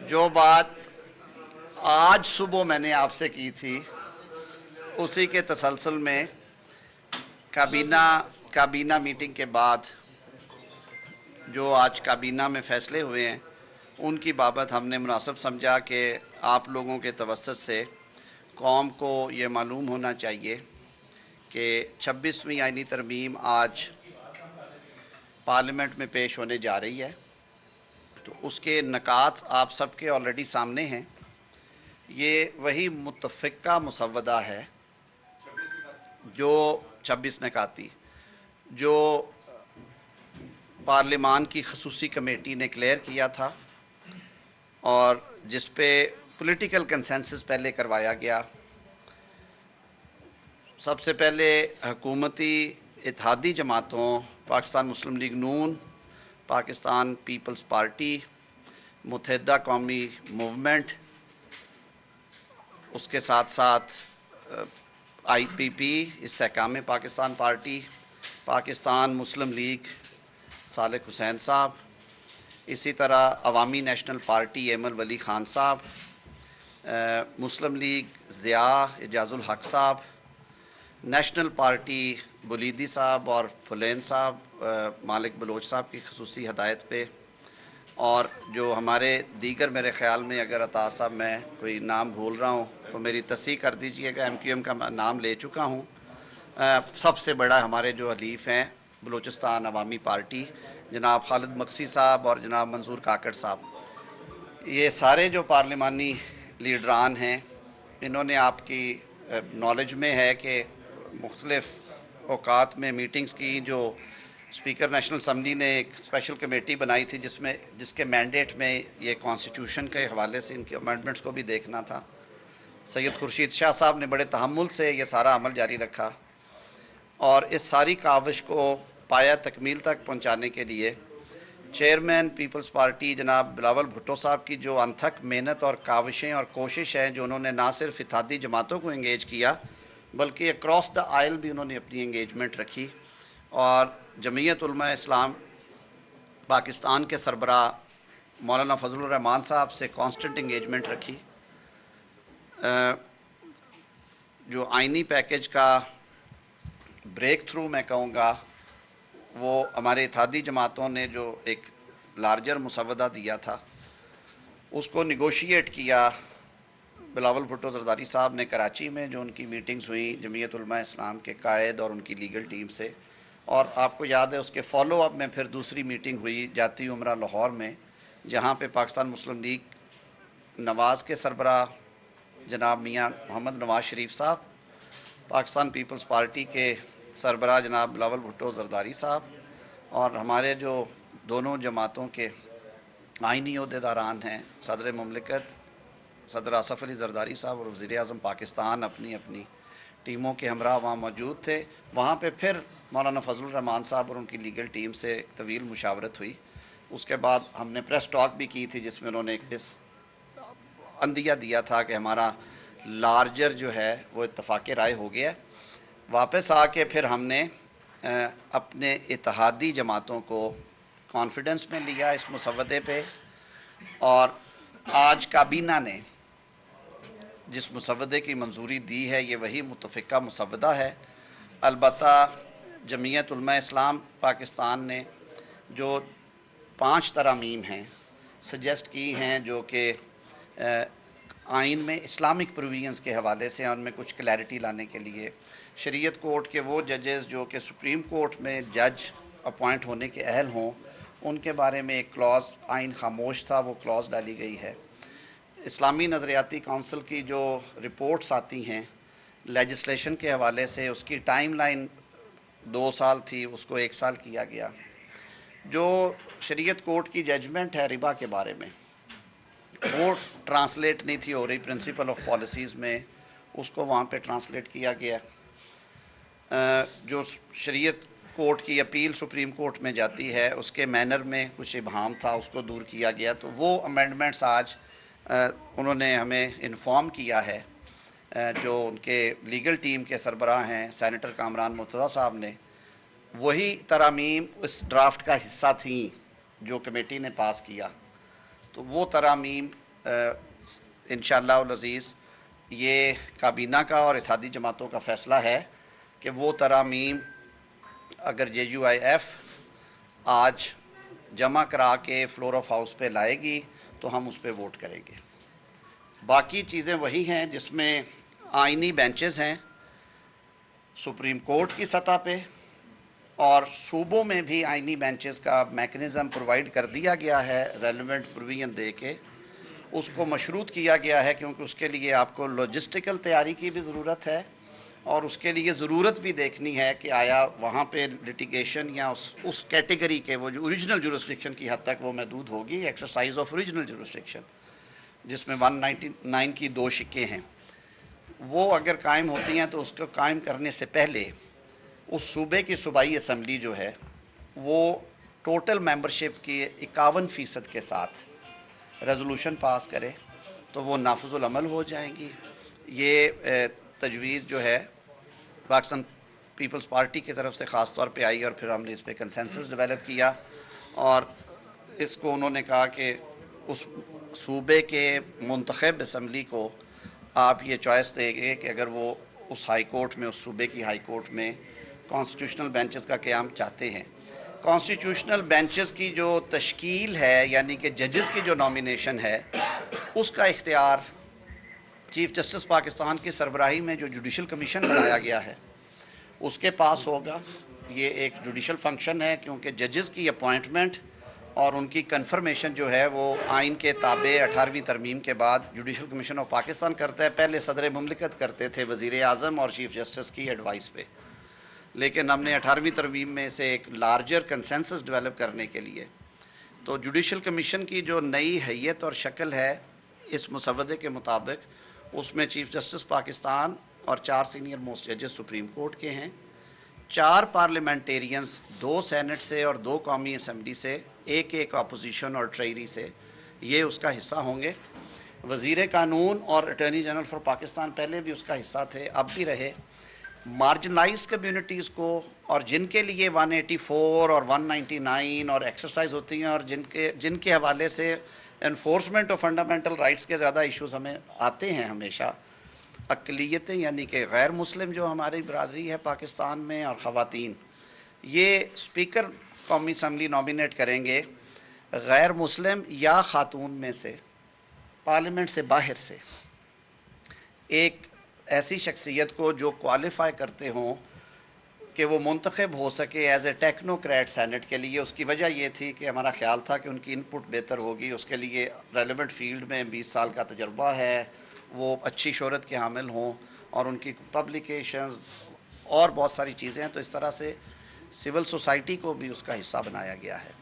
जो बात आज सुबह मैंने आपसे की थी उसी के तसलसल में काबीना काबीना मीटिंग के बाद जो आज काबीना में फ़ैसले हुए हैं उनकी बाबत हमने मुनासिब समझा कि आप लोगों के तवस्सुत से कौम को ये मालूम होना चाहिए कि 26वीं आईनी तरमीम आज पार्लियामेंट में पेश होने जा रही है। तो उसके नकात आप सबके ऑलरेडी सामने हैं। ये वही मुत्तफ़िका मुसव्वदा है जो 26 नकाती जो पार्लिमान की खसूसी कमेटी ने क्लियर किया था और जिस पे पॉलिटिकल कंसेंसस पहले करवाया गया। सबसे पहले हुकूमती इत्तेहादी जमातों पाकिस्तान मुस्लिम लीग नून, पाकिस्तान पीपल्स पार्टी, मुत्तहिदा कौमी मूवमेंट, उसके साथ साथ IPP इस्तेहकाम पाकिस्तान पार्टी, पाकिस्तान मुस्लिम लीग सालिक हुसैन साहब, इसी तरह अवामी नेशनल पार्टी एमल वली ख़ान साहब, मुस्लिम लीग ज़िया एजाज़ुल हक साहब, नेशनल पार्टी बुलीदी साहब और फुलैन साहब मालिक बलोच साहब की खसूसी हदायत पे, और जो हमारे दीगर, मेरे ख़्याल में अगर अता साहब मैं कोई नाम भूल रहा हूँ तो मेरी तस्दीक कर दीजिएगा। MQM का मैं नाम ले चुका हूँ। सबसे बड़ा हमारे जो हलीफ हैं बलूचिस्तान अवामी पार्टी, जनाब खालिद मक्सी साहब और जनाब मंसूर काकड़ साहब, ये सारे जो पार्लिमानी लीडरान हैं, इन्होंने आपकी नॉलेज में है कि मुख्तलिफ़ औकात में मीटिंग्स की। जो स्पीकर नेशनल असम्बली ने एक स्पेशल कमेटी बनाई थी जिसके मैंडेट में ये कॉन्स्टिट्यूशन के हवाले से इनके अमेंडमेंट्स को भी देखना था। सैयद खुर्शीद शाह साहब ने बड़े तहम्मुल से ये सारा अमल जारी रखा और इस सारी काविश को पाया तकमील तक पहुंचाने के लिए चेयरमैन पीपल्स पार्टी जनाब बिलावल भुट्टो साहब की जो अनथक मेहनत और काविशें और कोशिश हैं, जो उन्होंने ना सिर्फ इत्तेहादी जमातों को इंगेज किया बल्कि अक्रॉस द आयल भी उन्होंने अपनी इंगेजमेंट रखी। और जमीयत उलमा इस्लाम पाकिस्तान के सरबरा मौलाना फजलुर रहमान साहब से कांस्टेंट इंगेजमेंट रखी। जो आइनी पैकेज का ब्रेक थ्रू मैं कहूँगा, वो हमारे इत्तेहादी जमातों ने जो एक लार्जर मुसव्वदा दिया था उसको निगोशिएट किया बिलावल भुट्टो ज़रदारी साहब ने कराची में, जो उनकी मीटिंग्स हुई जमीयत उलमा इस्लाम के कायद और उनकी लीगल टीम से। और आपको याद है उसके फॉलो अप में फिर दूसरी मीटिंग हुई जाती उमरा लाहौर में, जहाँ पे पाकिस्तान मुस्लिम लीग नवाज़ के सरबरा जनाब मियाँ मोहम्मद नवाज़ शरीफ साहब, पाकिस्तान पीपल्स पार्टी के सरबरा जनाब बिलावल भुट्टो ज़रदारी साहब और हमारे जो दोनों जमातों के आइनी अहदेदारान हैं, सदर मुमलिकत सदर आसफ़ अली ज़रदारी साहब और वज़ीर आज़म पाकिस्तान, अपनी अपनी टीमों के हमरा वहाँ मौजूद थे। वहाँ पे फिर मौलाना फजलुर रहमान साहब और उनकी लीगल टीम से एक तवील मुशावरत हुई। उसके बाद हमने प्रेस टॉक भी की थी जिसमें उन्होंने इस अंदिया दिया था कि हमारा लार्जर जो है वो इत्तफ़ाक़ राय हो गया। वापस आके फिर हमने अपने इत्तेहादी जमातों को कॉन्फिडेंस में लिया इस मुसव्वदे पे, और आज काबीना ने जिस मुसव्वदे की मंजूरी दी है ये वही मुत्तफ़िका मुसव्वदा है। अलबत्ता जमीयत उलमा इस्लाम पाकिस्तान ने जो 5 तरामीम हैं सजेस्ट की हैं, जो कि आइन में इस्लामिक प्रोविजंस के हवाले से उनमें कुछ क्लैरिटी लाने के लिए शरीयत कोर्ट के वो जजेस जो कि सुप्रीम कोर्ट में जज अपॉइंट होने के अहल हों, उनके बारे में एक क्लॉज़, आइन खामोश था, वो क्लॉज़ डाली गई है। इस्लामी नज़रियाती काउंसिल की जो रिपोर्ट्स आती हैं लेजिस्लेशन के हवाले से, उसकी टाइमलाइन 2 साल थी, उसको 1 साल किया गया। जो शरीयत कोर्ट की जजमेंट है रिबा के बारे में, वो ट्रांसलेट नहीं थी हो रही प्रिंसिपल ऑफ पॉलिसीज़ में, उसको वहाँ पे ट्रांसलेट किया गया। जो शरीयत कोर्ट की अपील सुप्रीम कोर्ट में जाती है उसके मैनर में कुछ इबहम था, उसको दूर किया गया। तो वो अमेंडमेंट्स आज उन्होंने हमें इन्फॉर्म किया है, जो उनके लीगल टीम के सरबराह हैं सैनेटर कामरान मुर्तज़ा साहब ने, वही तरामीम उस ड्राफ्ट का हिस्सा थी जो कमेटी ने पास किया। तो वो तरामीम इंशाअल्लाह उल अज़ीज़ ये काबीना का और इत्तेहादी जमातों का फ़ैसला है कि वो तरामीम अगर JUIF आज जमा करा के फ्लोर ऑफ हाउस पे लाएगी तो हम उस पर वोट करेंगे। बाकी चीज़ें वही हैं जिसमें आइनी बेंचेस हैं सुप्रीम कोर्ट की सतह पे, और सूबों में भी आइनी बेंचेस का मेकनिज़म प्रोवाइड कर दिया गया है रेलेवेंट प्रोविजन दे के, उसको मशरूत किया गया है क्योंकि उसके लिए आपको लॉजिस्टिकल तैयारी की भी ज़रूरत है और उसके लिए ज़रूरत भी देखनी है कि आया वहाँ पे लिटिगेशन या उस कैटेगरी के वो जो ओरिजिनल जुरिस्डिक्शन की हद तक वो महदूद होगी, एक्सरसाइज ऑफ ओरिजिनल जुरिस्डिक्शन जिसमें 199 की 2 शिक्के हैं, वो अगर कायम होती हैं तो उसको कायम करने से पहले उस सूबे की सूबाई असम्बली जो है वो टोटल मेंबरशिप की 51% के साथ रेजोल्यूशन पास करे तो वो नाफिजुल अमल हो जाएंगी। ये तजवीज़ जो है पाकिस्तान पीपल्स पार्टी की तरफ से ख़ास तौर पे आई और फिर हमने इस पर कंसेंसस डेवलप किया और इसको उन्होंने कहा कि उस सूबे के मुंतखब असम्बली को आप ये चॉइस देंगे कि अगर वो उस हाई कोर्ट में, उस सूबे की हाई कोर्ट में कॉन्स्टिट्यूशनल बेंचेस का क़याम चाहते हैं। कॉन्स्टिट्यूशनल बेंचेस की जो तश्कील है यानी कि जजेस की जो नॉमिनेशन है उसका इख्तियार चीफ़ जस्टिस पाकिस्तान की सरबराही में जो जुडिशल कमीशन बनाया गया है उसके पास होगा। ये एक जुडिशल फंक्शन है क्योंकि जजेस की अपॉइंटमेंट और उनकी कन्फर्मेशन जो है वो आइन के ताबे 18वीं तरमीम के बाद जुडिशल कमीशन ऑफ पाकिस्तान करता है। पहले सदर मुमलिकत करते थे वज़ीर आज़म और चीफ़ जस्टिस की एडवाइस पे, लेकिन हमने 18वीं तरमीम में से एक लार्जर कंसेंसस डेवलप करने के लिए तो जुडिशल कमीशन की जो नई हैयत और शक्ल है इस मुसवदे के मुताबिक उसमें चीफ़ जस्टिस पाकिस्तान और 4 सीनियर मोस्ट जजेस सुप्रीम कोर्ट के हैं, 4 पार्लियामेंटेरियंस 2 सेनेट से और 2 कौमी असम्बली से, एक अपोजिशन और ट्रेरी से, ये उसका हिस्सा होंगे। वज़ीर कानून और अटॉर्नी जनरल फॉर पाकिस्तान पहले भी उसका हिस्सा थे, अब भी रहे। मार्जिनलाइज कम्युनिटीज़ को और जिनके लिए 184 और 199 और एक्सरसाइज होती हैं और जिनके हवाले से इन्फोर्समेंट ऑफ फंडामेंटल राइट्स के ज़्यादा इश्यूज़ हमें आते हैं हमेशा, अक़लियतें यानी कि गैर मुस्लिम जो हमारी बरादरी है पाकिस्तान में और ख़वातीन, ये स्पीकर कौमी असम्बली नॉमिनेट करेंगे गैर मुस्लिम या ख़ातून में से, पार्लियामेंट से बाहर से एक ऐसी शख्सियत को जो क्वालिफ़ाई करते हों कि वो मुंतखब हो सके एज़ ए टेक्नोक्रेट सेनेट के लिए। उसकी वजह ये थी कि हमारा ख़्याल था कि उनकी इनपुट बेहतर होगी, उसके लिए रेलेवेंट फील्ड में 20 साल का तजर्बा है, वो अच्छी शोहरत के हामिल हों और उनकी पब्लिकेशंस और बहुत सारी चीज़ें हैं। तो इस तरह से सिविल सोसाइटी को भी उसका हिस्सा बनाया गया है।